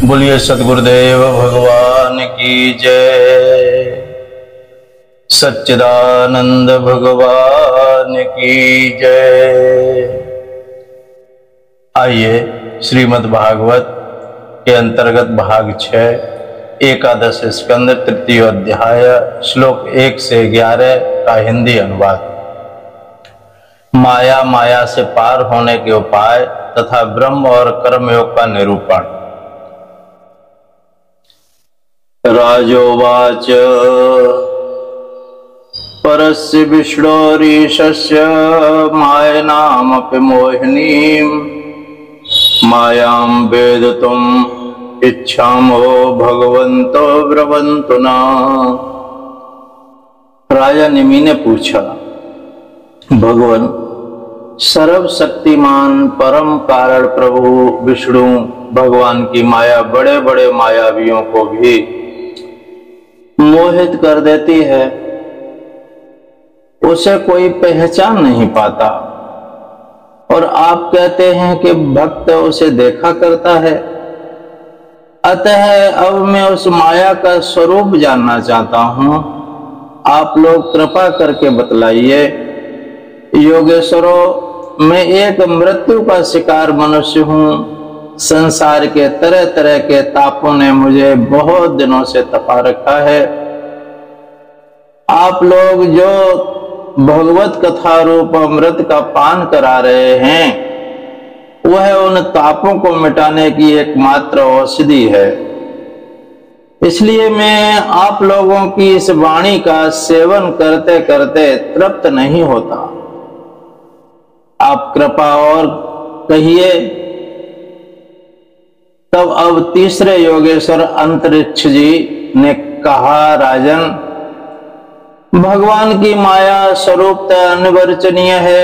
बोलिए सद्गुरुदेव भगवान की जय। सच्चिदानंद भगवान की जय। आइए श्रीमद् भागवत के अंतर्गत भाग 6 एकादश स्कंद तृतीय अध्याय श्लोक 1 से 11 का हिंदी अनुवाद। माया, माया से पार होने के उपाय तथा ब्रह्म और कर्मयोग का निरूपण। राजोवाच परस्य विष्णोरीशस्य मायनामपि मोहिनीं मायां वेदितुम् इच्छामो भगवन्तो ब्रवन्तु न। राजा निमि ने पूछा, भगवान सर्वशक्तिमान परम कारण प्रभु विष्णु भगवान की माया बड़े बड़े मायावियों को भी मोहित कर देती है, उसे कोई पहचान नहीं पाता, और आप कहते हैं कि भक्त उसे देखा करता है। अतः अब मैं उस माया का स्वरूप जानना चाहता हूं, आप लोग कृपा करके बतलाइए। योगेश्वरों, मैं एक मृत्यु का शिकार मनुष्य हूं। संसार के तरह तरह के तापों ने मुझे बहुत दिनों से तपा रखा है। आप लोग जो भगवत कथा रूप अमृत का पान करा रहे हैं, वह उन तापों को मिटाने की एकमात्र औषधि है। इसलिए मैं आप लोगों की इस वाणी का सेवन करते करते तृप्त नहीं होता। आप कृपा और कहिए। तब अब तीसरे योगेश्वर अंतरिक्ष जी ने कहा, राजन, भगवान की माया स्वरूपतः अनिर्वचनीय है,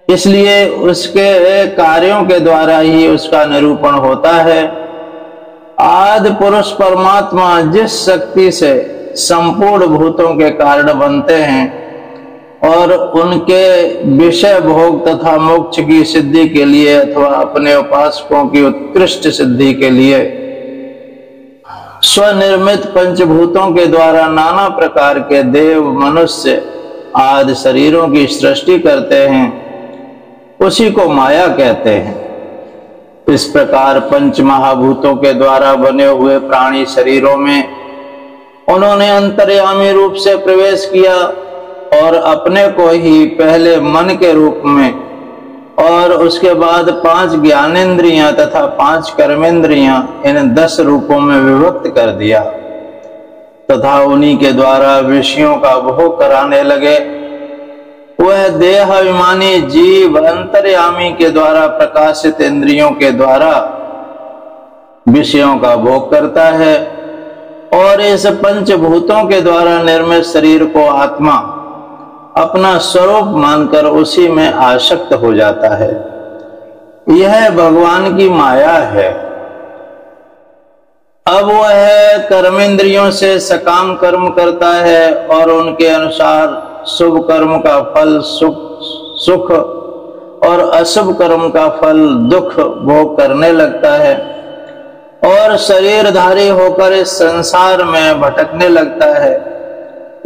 इसलिए उसके कार्यों के द्वारा ही उसका निरूपण होता है। आदि पुरुष परमात्मा जिस शक्ति से संपूर्ण भूतों के कारण बनते हैं और उनके विषय भोग तथा मोक्ष की सिद्धि के लिए अथवा अपने उपासकों की उत्कृष्ट सिद्धि के लिए स्वनिर्मित पंचभूतों के द्वारा नाना प्रकार के देव, मनुष्य आदि शरीरों की सृष्टि करते हैं, उसी को माया कहते हैं। इस प्रकार पंच महाभूतों के द्वारा बने हुए प्राणी शरीरों में उन्होंने अंतर्यामी रूप से प्रवेश किया और अपने को ही पहले मन के रूप में और उसके बाद 5 ज्ञानेंद्रियां तथा 5 कर्मेंद्रियां इन 10 रूपों में विभक्त कर दिया तथा उन्हीं के द्वारा विषयों का भोग कराने लगे। वह देह अभिमानी जीव अंतर्यामी के द्वारा प्रकाशित इंद्रियों के द्वारा विषयों का भोग करता है और इस पंचभूतों के द्वारा निर्मित शरीर को आत्मा अपना स्वरूप मानकर उसी में आसक्त हो जाता है। यह भगवान की माया है। अब वह कर्मेंद्रियों से सकाम कर्म करता है और उनके अनुसार शुभ कर्म का फल सुख और अशुभ कर्म का फल दुख भोग करने लगता है और शरीरधारी होकर इस संसार में भटकने लगता है।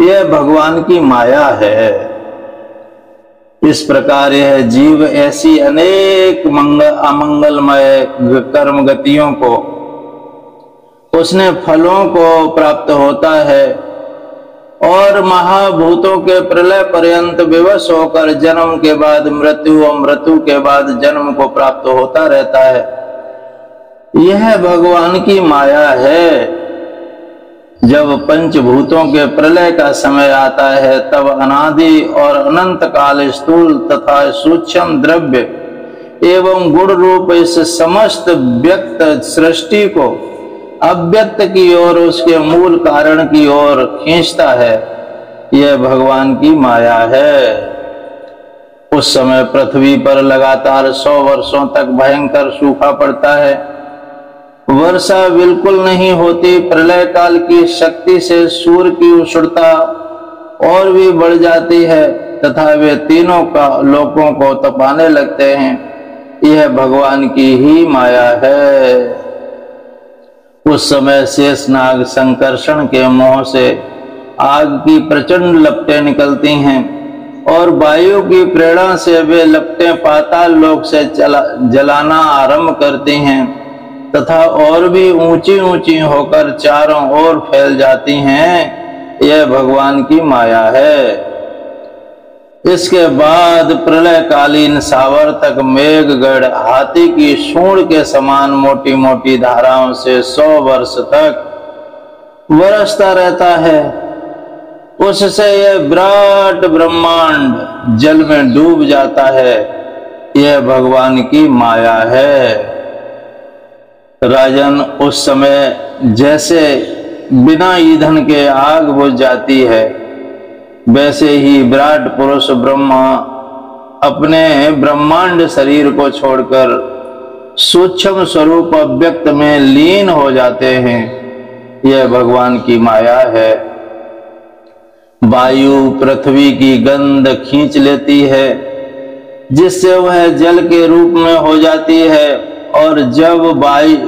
यह भगवान की माया है। इस प्रकार यह जीव ऐसी अनेक अमंगलमय कर्म गतियों को उसने फलों को प्राप्त होता है और महाभूतों के प्रलय पर्यंत विवश होकर जन्म के बाद मृत्यु और मृत्यु के बाद जन्म को प्राप्त होता रहता है। यह भगवान की माया है। जब पंचभूतों के प्रलय का समय आता है, तब अनादि और अनंत काल स्थूल तथा सूक्ष्म द्रव्य एवं गुण रूप इस समस्त व्यक्त सृष्टि को अव्यक्त की ओर, उसके मूल कारण की ओर खींचता है। यह भगवान की माया है। उस समय पृथ्वी पर लगातार 100 वर्षों तक भयंकर सूखा पड़ता है। वर्षा बिल्कुल नहीं होती। प्रलय काल की शक्ति से सूर्य की उष्णता और भी बढ़ जाती है तथा वे तीनों का लोकों को तपाने लगते हैं। यह भगवान की ही माया है। उस समय शेषनाग संकर्षण के मुंह से आग की प्रचंड लपटें निकलती हैं और वायु की प्रेरणा से वे लपटें पाताल लोक से जलाना आरंभ करती हैं तथा और भी ऊंची ऊंची होकर चारों ओर फैल जाती हैं। यह भगवान की माया है। इसके बाद प्रलयकालीन सावर्तक मेघगढ़ हाथी की सूंड के समान मोटी मोटी धाराओं से 100 वर्ष तक बरसता रहता है। उससे यह विराट ब्रह्मांड जल में डूब जाता है। यह भगवान की माया है। राजन, उस समय जैसे बिना ईंधन के आग बुझ जाती है, वैसे ही विराट पुरुष ब्रह्मा अपने ब्रह्मांड शरीर को छोड़कर सूक्ष्म स्वरूप अव्यक्त में लीन हो जाते हैं। यह भगवान की माया है। वायु पृथ्वी की गंध खींच लेती है, जिससे वह जल के रूप में हो जाती है, और जब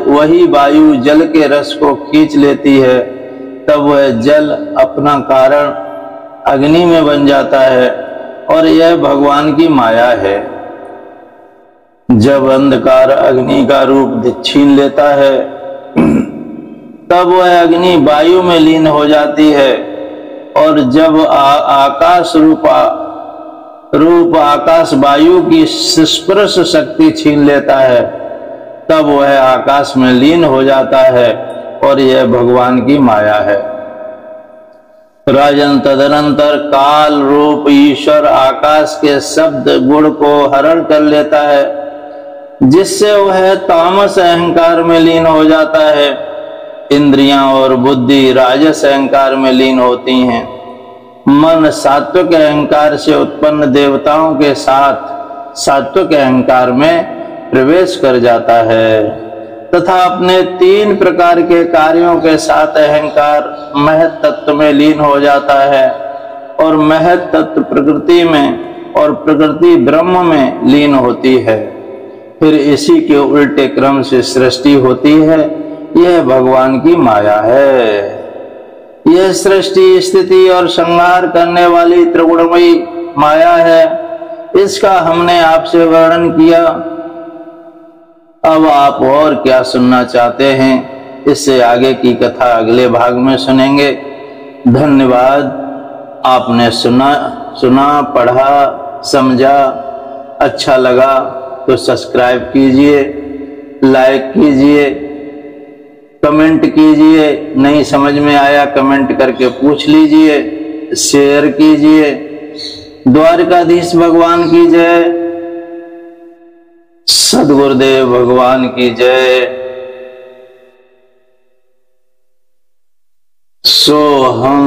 वही वायु जल के रस को खींच लेती है, तब वह जल अपना कारण अग्नि में बन जाता है। और यह भगवान की माया है। जब अंधकार अग्नि का रूप छीन लेता है, तब वह अग्नि वायु में लीन हो जाती है, और जब आकाश रूप आकाश वायु की स्पर्श शक्ति छीन लेता है, तब वह आकाश में लीन हो जाता है। और यह भगवान की माया है। राजन, तदनंतर काल रूप ईश्वर आकाश के शब्द गुण को हरण कर लेता है, जिससे वह तामस अहंकार में लीन हो जाता है। इंद्रियां और बुद्धि राजस अहंकार में लीन होती हैं। मन सात्विक अहंकार से उत्पन्न देवताओं के साथ सात्विक अहंकार में प्रवेश कर जाता है तथा अपने 3 प्रकार के कार्यों के साथ अहंकार महत तत्व में लीन हो जाता है, और महत तत्व प्रकृति में और प्रकृति ब्रह्म में लीन होती है। फिर इसी के उल्टे क्रम से सृष्टि होती है। यह भगवान की माया है। यह सृष्टि, स्थिति और संहार करने वाली त्रिगुणमयी माया है। इसका हमने आपसे वर्णन किया। अब आप और क्या सुनना चाहते हैं, इससे आगे की कथा अगले भाग में सुनेंगे। धन्यवाद। आपने सुना, पढ़ा, समझा, अच्छा लगा तो सब्सक्राइब कीजिए, लाइक कीजिए, कमेंट कीजिए। नहीं समझ में आया कमेंट करके पूछ लीजिए, शेयर कीजिए। द्वारकाधीश भगवान की जय। सद्गुरुदेव भगवान की जय। सोहम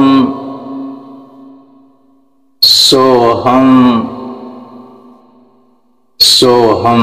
सोहम सोहम।